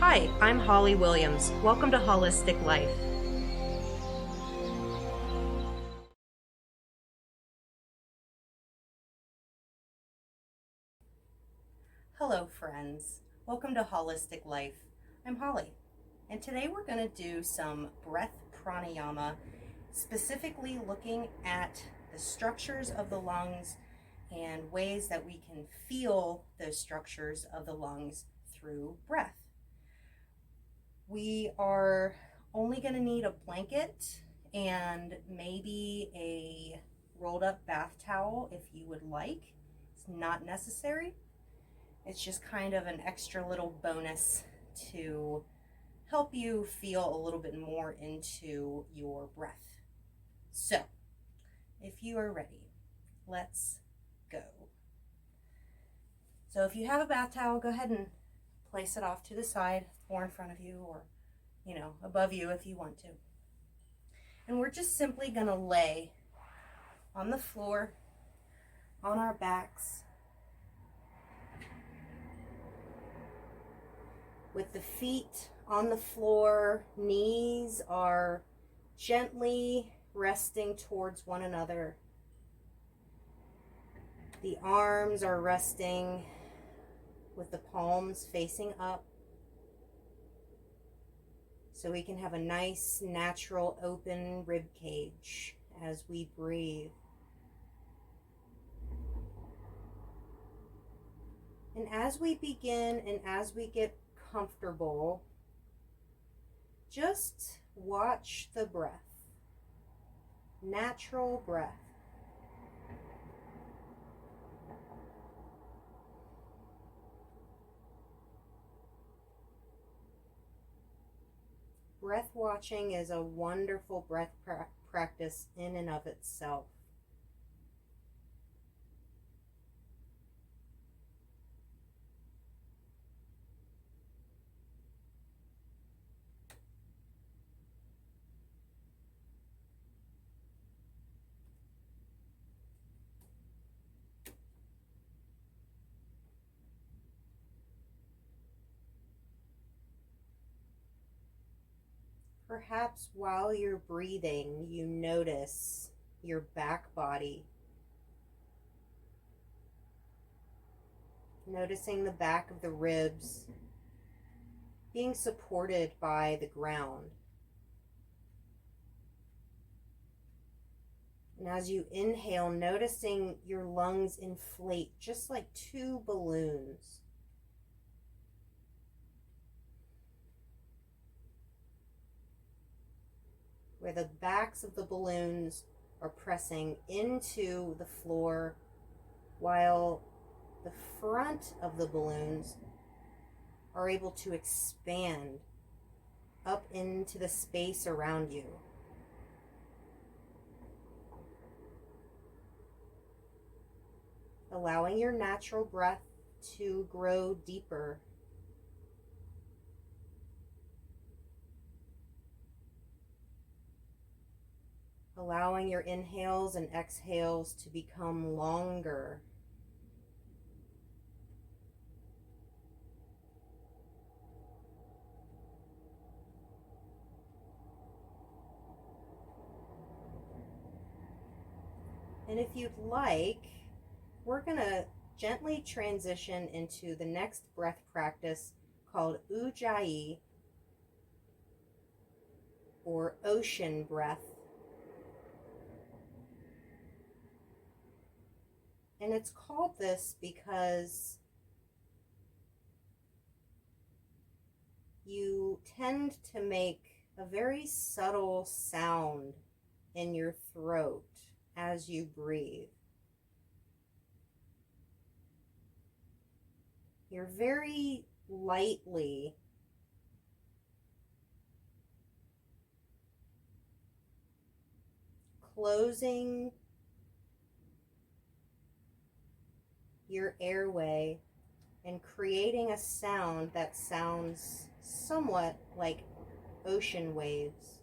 Hi, I'm Holly Williams. Welcome to Holistic Life. Hello, friends. Welcome to Holistic Life. I'm Holly, and today we're going to do some breath pranayama, specifically looking at the structures of the lungs and ways that we can feel those structures of the lungs through breath. We are only going to need a blanket and maybe a rolled up bath towel if you would like. It's not necessary. It's just kind of an extra little bonus to help you feel a little bit more into your breath. So, if you are ready, let's go. So if you have a bath towel, go ahead and place it off to the side or in front of you, or above you if you want to. And we're just simply going to lay on the floor, on our backs, with the feet on the floor. Knees are gently resting towards one another. The arms are resting with the palms facing up, so we can have a nice, natural, open rib cage as we breathe. And as we begin and as we get comfortable, just watch the breath, natural breath. Breath watching is a wonderful breath practice in and of itself. Perhaps while you're breathing, you notice your back body. Noticing the back of the ribs being supported by the ground. And as you inhale, noticing your lungs inflate just like two balloons. Where the backs of the balloons are pressing into the floor, while the front of the balloons are able to expand up into the space around you. Allowing your natural breath to grow deeper. Allowing your inhales and exhales to become longer. And if you'd like, we're going to gently transition into the next breath practice called Ujjayi, or ocean breath. And it's called this because you tend to make a very subtle sound in your throat as you breathe. You're very lightly closing your airway and creating a sound that sounds somewhat like ocean waves.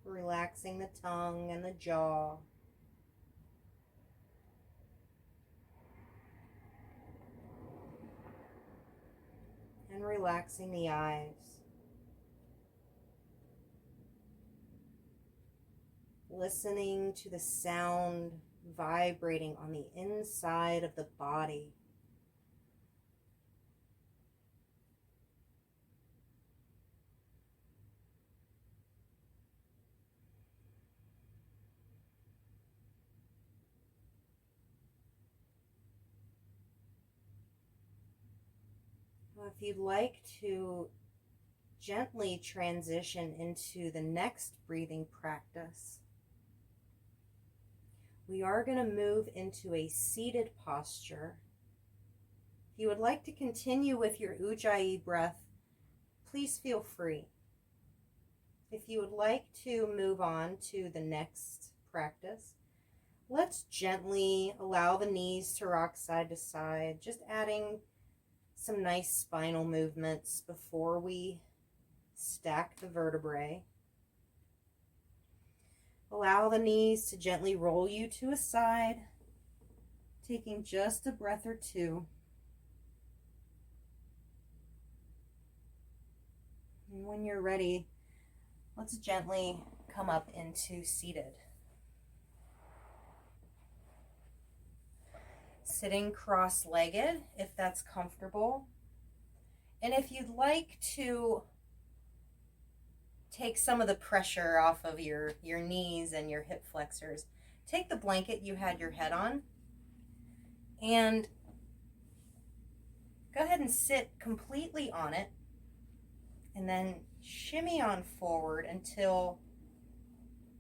Relaxing the tongue and the jaw. And relaxing the eyes. Listening to the sound vibrating on the inside of the body. If you'd like to gently transition into the next breathing practice, we are going to move into a seated posture. If you would like to continue with your Ujjayi breath, please feel free. If you would like to move on to the next practice, let's gently allow the knees to rock side to side, just adding some nice spinal movements before we stack the vertebrae. Allow the knees to gently roll you to a side, taking just a breath or two. And when you're ready, let's gently come up into seated. Sitting cross-legged, if that's comfortable. And if you'd like to take some of the pressure off of your knees and your hip flexors, take the blanket you had your head on and go ahead and sit completely on it, and then shimmy on forward until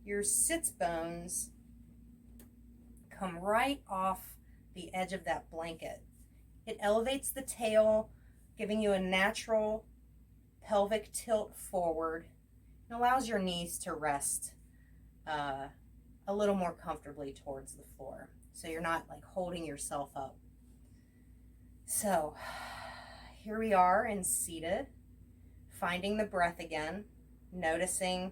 your sits bones come right off the edge of that blanket. It elevates the tail, giving you a natural pelvic tilt forward, and allows your knees to rest a little more comfortably towards the floor, so you're not like holding yourself up. So here we are in seated, finding the breath again, noticing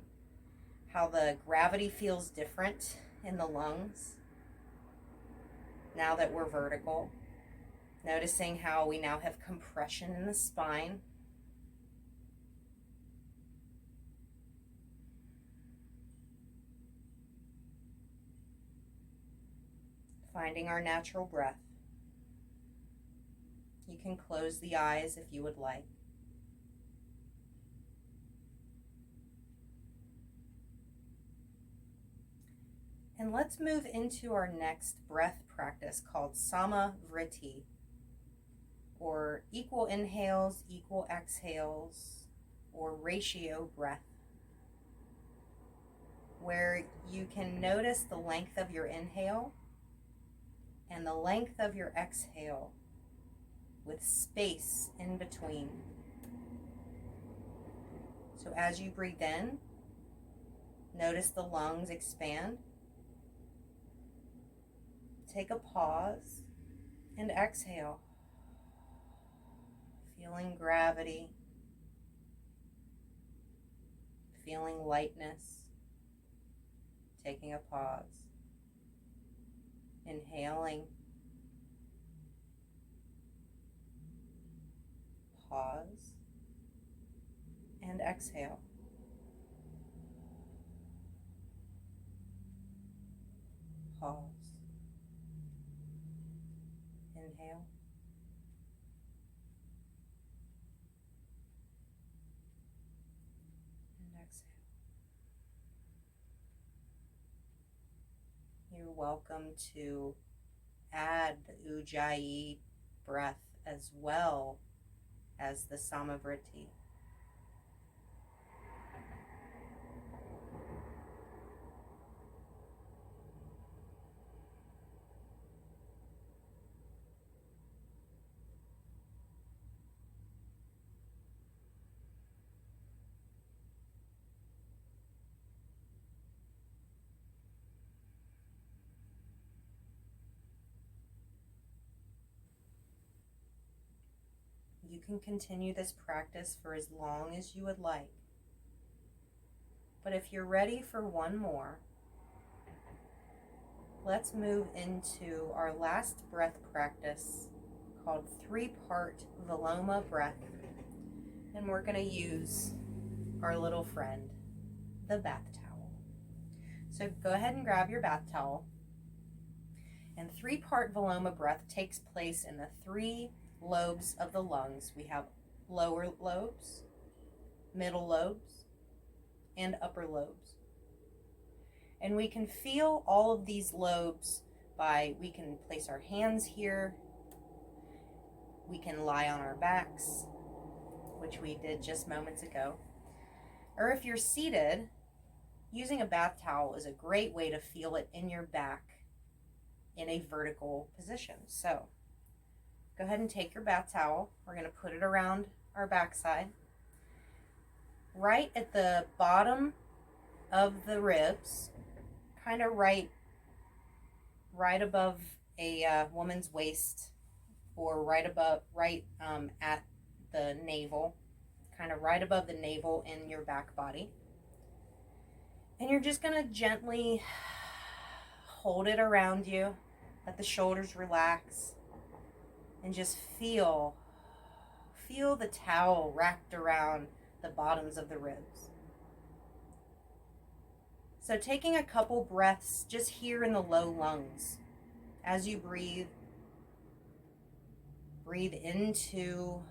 how the gravity feels different in the lungs now that we're vertical, noticing how we now have compression in the spine. Finding our natural breath. You can close the eyes if you would like. And let's move into our next breath practice called Samavriti, or equal inhales, equal exhales, or ratio breath, where you can notice the length of your inhale and the length of your exhale with space in between. So as you breathe in, notice the lungs expand. Take a pause and exhale, feeling gravity, feeling lightness. Taking a pause, inhaling, pause, and exhale. Pause, inhale, and exhale. You're welcome to add the Ujjayi breath as well as the Samavriti. You can continue this practice for as long as you would like, But if you're ready for one more, let's move into our last breath practice called three-part Veloma breath. And we're going to use our little friend, the bath towel. So go ahead and grab your bath towel. And three-part Veloma breath takes place in the three lobes of the lungs. We have lower lobes, middle lobes, and upper lobes. And we can feel all of these lobes we can place our hands here, we can lie on our backs, which we did just moments ago. Or if you're seated, using a bath towel is a great way to feel it in your back in a vertical position. So go ahead and take your bath towel. We're going to put it around our backside. Right at the bottom of the ribs, kind of right above a woman's waist, or right at the navel, kind of right above the navel in your back body. And you're just going to gently hold it around you, let the shoulders relax, and just feel the towel wrapped around the bottoms of the ribs. So taking a couple breaths just here in the low lungs. As you breathe into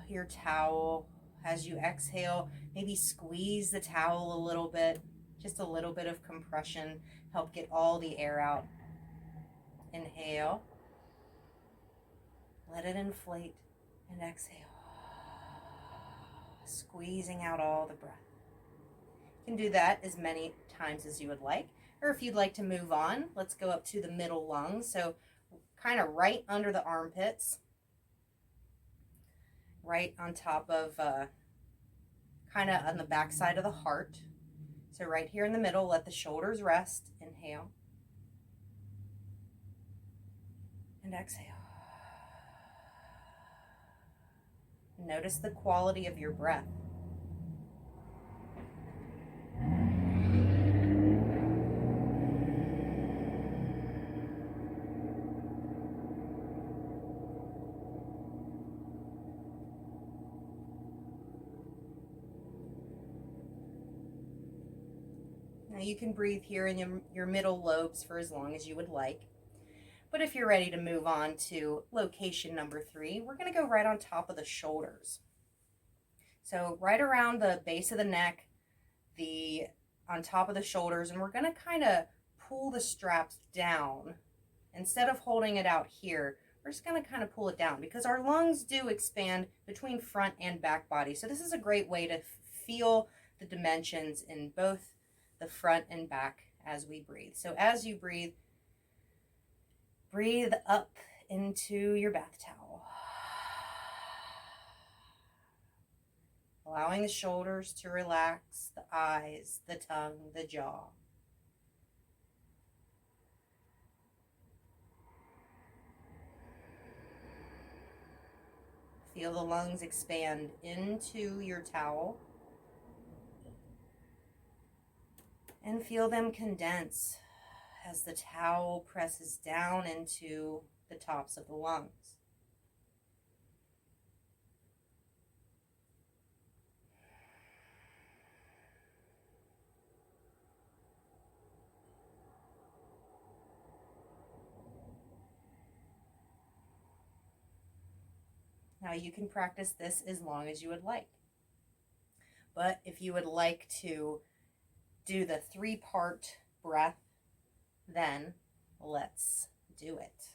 your towel. As you exhale, maybe squeeze the towel a little bit, just a little bit of compression, help get all the air out. Inhale, let it inflate, and exhale, squeezing out all the breath. You can do that as many times as you would like, or if you'd like to move on, let's go up to the middle lungs. So kind of right under the armpits, right on top of, kind of on the back side of the heart. So right here in the middle, let the shoulders rest. Inhale. And exhale. Notice the quality of your breath. Now you can breathe here in your middle lobes for as long as you would like. But if you're ready to move on to location number 3, we're going to go right on top of the shoulders. So right around the base of the neck, on top of the shoulders, and we're going to kind of pull the straps down. Instead of holding it out here, we're just going to kind of pull it down because our lungs do expand between front and back body. So this is a great way to feel the dimensions in both the front and back as we breathe. So as you breathe up into your bath towel. Allowing the shoulders to relax, the eyes, the tongue, the jaw. Feel the lungs expand into your towel. And feel them condense as the towel presses down into the tops of the lungs. Now you can practice this as long as you would like. But if you would like to do the 3-part breath, then let's do it.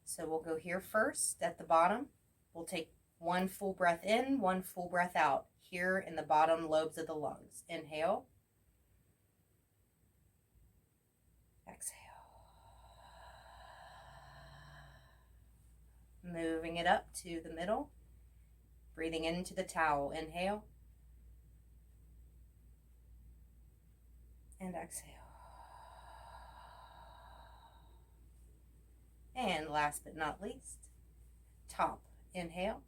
So we'll go here first at the bottom. We'll take one full breath in, one full breath out here in the bottom lobes of the lungs. Inhale. Exhale. Moving it up to the middle. Breathing into the towel. Inhale. And exhale. And last but not least, top. Inhale.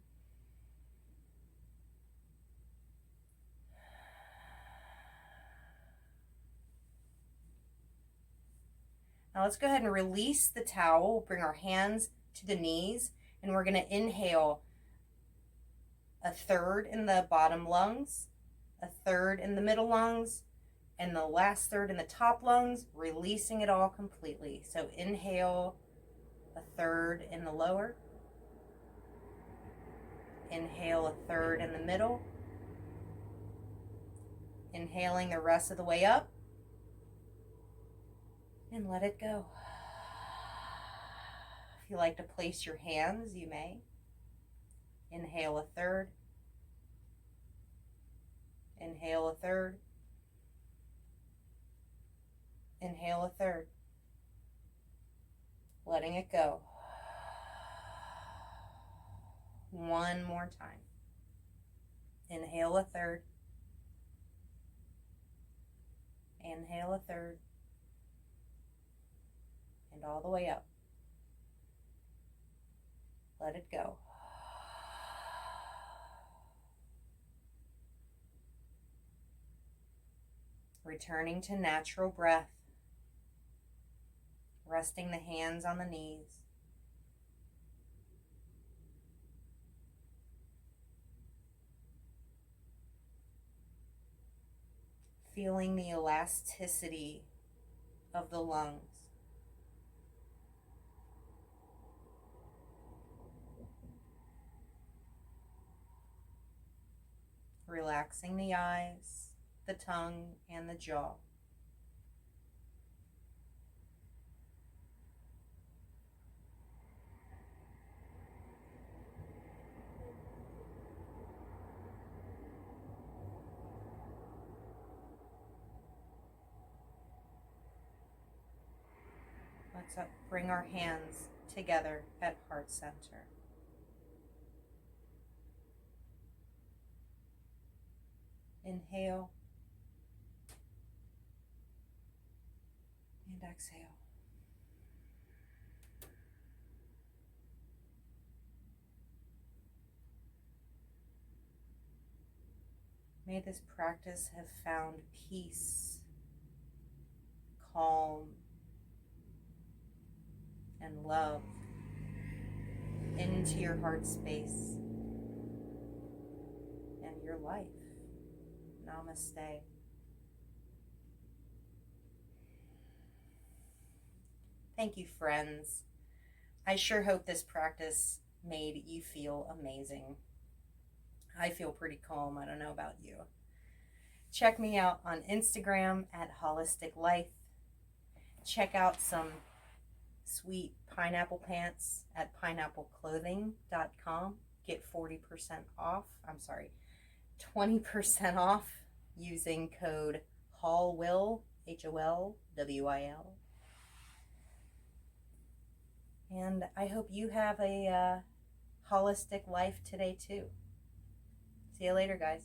Now let's go ahead and release the towel. We'll bring our hands to the knees, and we're going to inhale a third in the bottom lungs, a third in the middle lungs, and the last third in the top lungs, releasing it all completely. So inhale a third in the lower, inhale a third in the middle, inhaling the rest of the way up, and let it go. If you like to place your hands, you may. Inhale a third, inhale a third, inhale a third, letting it go. One more time. Inhale a third, inhale a third, and all the way up. Let it go. Returning to natural breath, resting the hands on the knees. Feeling the elasticity of the lungs. Relaxing the eyes, the tongue, and the jaw. Let's bring our hands together at heart center. Inhale and exhale. May this practice have found peace, calm, and love into your heart space and your life. Namaste. Thank you, friends. I sure hope this practice made you feel amazing. I feel pretty calm. I don't know about you. Check me out on Instagram at Holistic Life. Check out some sweet pineapple pants at pineappleclothing.com. Get 40% off. 20% off using code HALWIL, HOLWIL. And I hope you have a holistic life today too. See you later, guys.